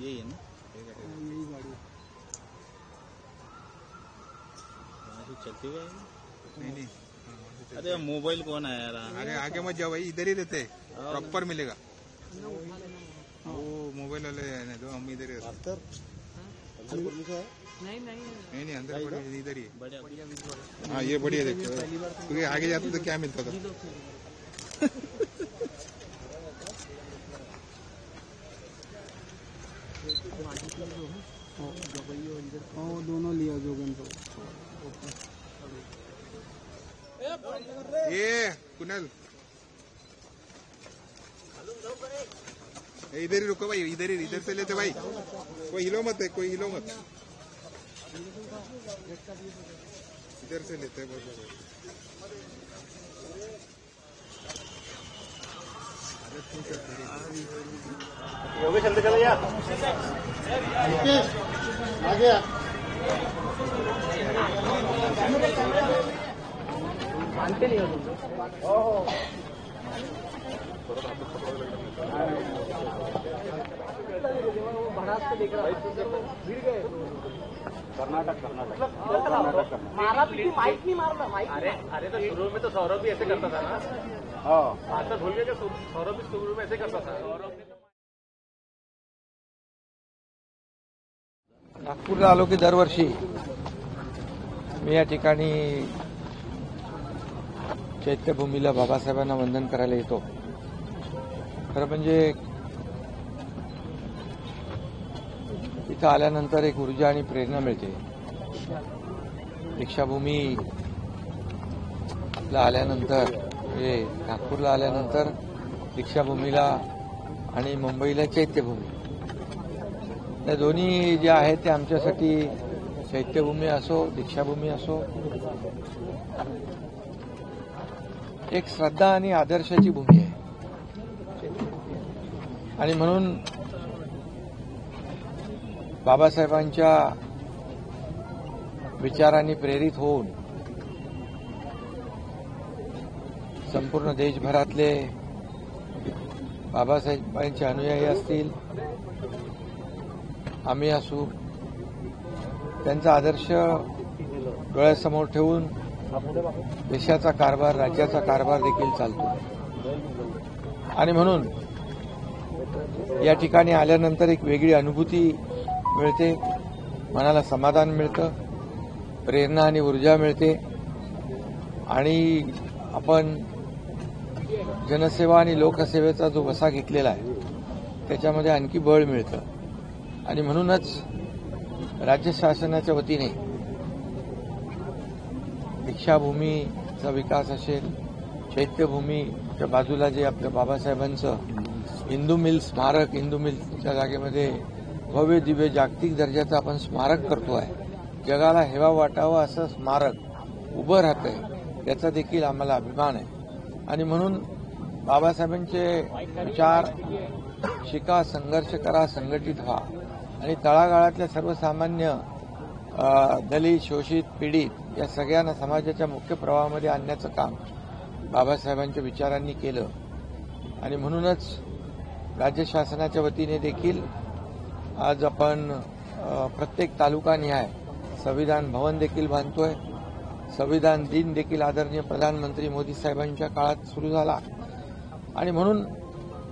यही है ना, यही गाड़ी चलती गई। नहीं अरे मोबाइल कौन है यार? अरे आगे मत जाओ भाई, इधर ही रहते प्रॉपर मिलेगा। वो मोबाइल वाले नहीं तो हम इधर ही रहते। नहीं अंदर पड़े इधर ही। बढ़िया। हाँ ये बढ़िया देखो, क्योंकि आगे जाते तो क्या मिलता था। दोनों लिया जोगन को। ये कुनल इधर ही रुको भाई, इधर से लेते भाई, कोई हिलो मत है, कोई हिलो मत, इधर से लेते हैं बस। योगेश अंदर चले जा। आ गया। मानते नहीं हो कर्नाटक मारा पीछे माइक नहीं मारना माइक। अरे तो शुरू में तो सौरभ भी ऐसे करता था ना। हाँ आता भूल गया कि सौरभ भी शुरू में ऐसे करता था। नागपूरला आलो की दरवर्षी मी या ठिकाणी चैत्यभूमीला बाबासाहेबांना वंदन करायला येतो। खरं म्हणजे इथं आल्यानंतर एक ऊर्जा आणि प्रेरणा मिळते। दीक्षाभूमीला आल्यानंतर नागपूरला आल्यानंतर दीक्षाभूमीला आणि मुंबईला चैत्यभूमी, त्या दोन्ही ज्या आहेत त्या आमच्यासाठी चैत्यभूमी असो दीक्षाभूमी असो एक श्रद्धा आणि आदर्शाची भूमी आहे। आणि म्हणून बाबासाहेबांच्या विचारांनी प्रेरित होऊन संपूर्ण देशभरातले बाबासाहेबांचे अनुयायी असतील, आम्ही असू, त्यांचा आदर्श डोळ्यासमोर ठेवून देशाचा कारभार राज्याचा कारभार देखील चालतो। आणि म्हणून या ठिकाणी आल्यानंतर एक वेगळी अनुभूती मिळते, मनाला समाधान मिळतं, प्रेरणा आणि ऊर्जा मिळते आणि आपण जनसेवा आणि लोकसेवेचा जो वसा घेतलेला आहे त्याच्यामध्ये आणखी बळ मिळतं। आणि म्हणूनच राज्य शासनाच्या वतीने दीक्षाभूमीचा विकास असेल, चैत्यभूमीच्या बाजूला जे आपल्या बाबासाहेबांचं हिंदू मिल स्मारक, हिंदू मिलच्या जागेमध्ये भव्य दिव्य जागतिक दर्जाचं आपण स्मारक करतोय, जगाला हेवा वाटावं असं स्मारक उभं राहतंय, त्याचा देखील आम्हाला अभिमान आहे। आणि म्हणून बाबासाहेबांचे विचार शिका, संघर्ष करा, संघटित व्हा आणि तळागाळातल्या सर्वसामान्य दलित, शोषित, पीडित या सगळ्यांना समाजाच्या मुख्य प्रवाहामध्ये आणण्याचं काम बाबासाहेबांच्या विचारांनी केलं। आणि म्हणूनच राज्य शासनाच्या वतीने देखील आज आपण प्रत्येक तालुकानिहाय संविधान भवन देखील बांधतोय। संविधान दिन देखील आदरणीय प्रधानमंत्री मोदी साहेबांच्या काळात सुरू झाला। आणि म्हणून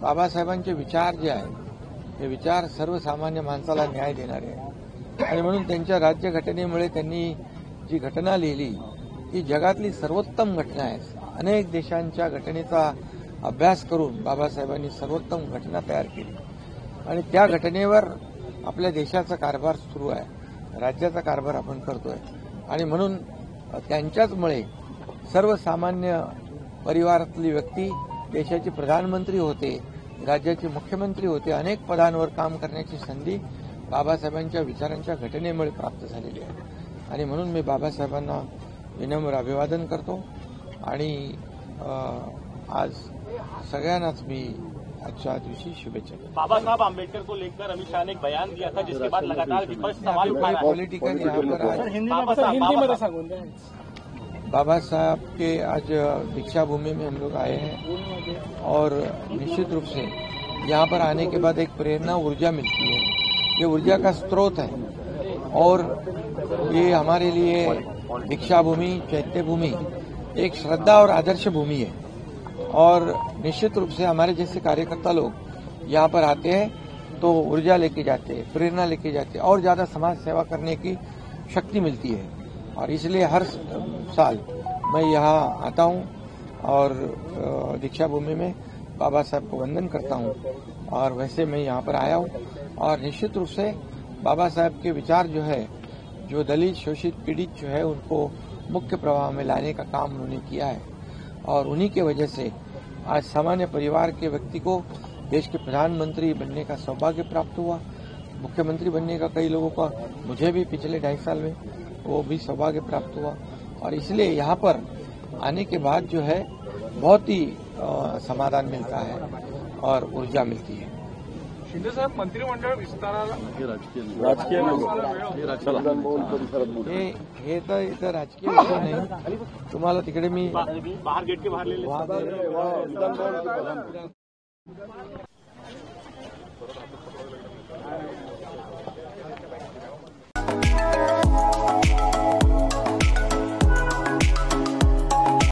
बाबासाहेबांचे विचार जे आहेत हे विचार सर्वसामान्य माणसाला न्याय देणारे आहेत। आणि म्हणून त्यांच्या राज्यघटनेमुळे त्यांनी जी घटना लिहिली ती जगातली सर्वोत्तम घटना आहे। अनेक देशांच्या घटनेचा अभ्यास करून बाबासाहेबांनी सर्वोत्तम घटना तयार केली आणि त्या घटनेवर आपल्या देशाचा कारभार सुरू आहे, राज्याचा कारभार आपण करतोय। आणि म्हणून त्यांच्याचमुळे सर्वसामान्य परिवारातली व्यक्ती देशाचे प्रधानमंत्री होते, राज्याचे मुख्यमंत्री होते, अनेक पदांवर काम करण्याची संधी बाबासाहेबांच्या विचारांच्या घटनेमुळे प्राप्त झालेली आहे। आणि म्हणून मी बाबासाहेबांना विनम्र अभिवादन करतो आणि आज सगळ्यांनाच मी अच्छा दिवशी शुभेच्छा देता। बाबा साहब आम्बेडकर को लेकर अमित शाह ने एक बयान दिया था जिसके बाद लगातार विपक्ष सवाल उठा रहा है। पॉलिटिकल यहाँ पर आज बाबा साहब के आज दीक्षाभूमि में हम लोग आए हैं और निश्चित रूप से यहाँ पर आने के बाद एक प्रेरणा ऊर्जा मिलती है ये ऊर्जा का स्रोत है और ये हमारे लिए दीक्षा भूमि, चैत्य भूमि एक श्रद्धा और आदर्श भूमि है और निश्चित रूप से हमारे जैसे कार्यकर्ता लोग यहाँ पर आते हैं तो ऊर्जा लेके जाते हैं, प्रेरणा लेके जाते हैं और ज्यादा समाज सेवा करने की शक्ति मिलती है और इसलिए हर साल मैं यहाँ आता हूँ और दीक्षा भूमि में बाबा साहब को वंदन करता हूँ और वैसे मैं यहाँ पर आया हूँ और निश्चित रूप से बाबा साहब के विचार जो है, जो दलित शोषित पीड़ित जो है उनको मुख्य प्रवाह में लाने का काम उन्होंने किया है और उन्हीं के वजह से आज सामान्य परिवार के व्यक्ति को देश के प्रधानमंत्री बनने का सौभाग्य प्राप्त हुआ। मुख्यमंत्री बनने का कई लोगों का, मुझे भी पिछले 2.5 साल में वो भी सौभाग्य प्राप्त हुआ और इसलिए यहाँ पर आने के बाद जो है बहुत ही समाधान मिलता है और ऊर्जा मिलती है। शिंदे साहेब मंत्रिमंडळ विस्ताराला हे तर इथं राजकीय विषय नाही, तुम्हाला तिकडे मी बाहर गेट के बाहर ले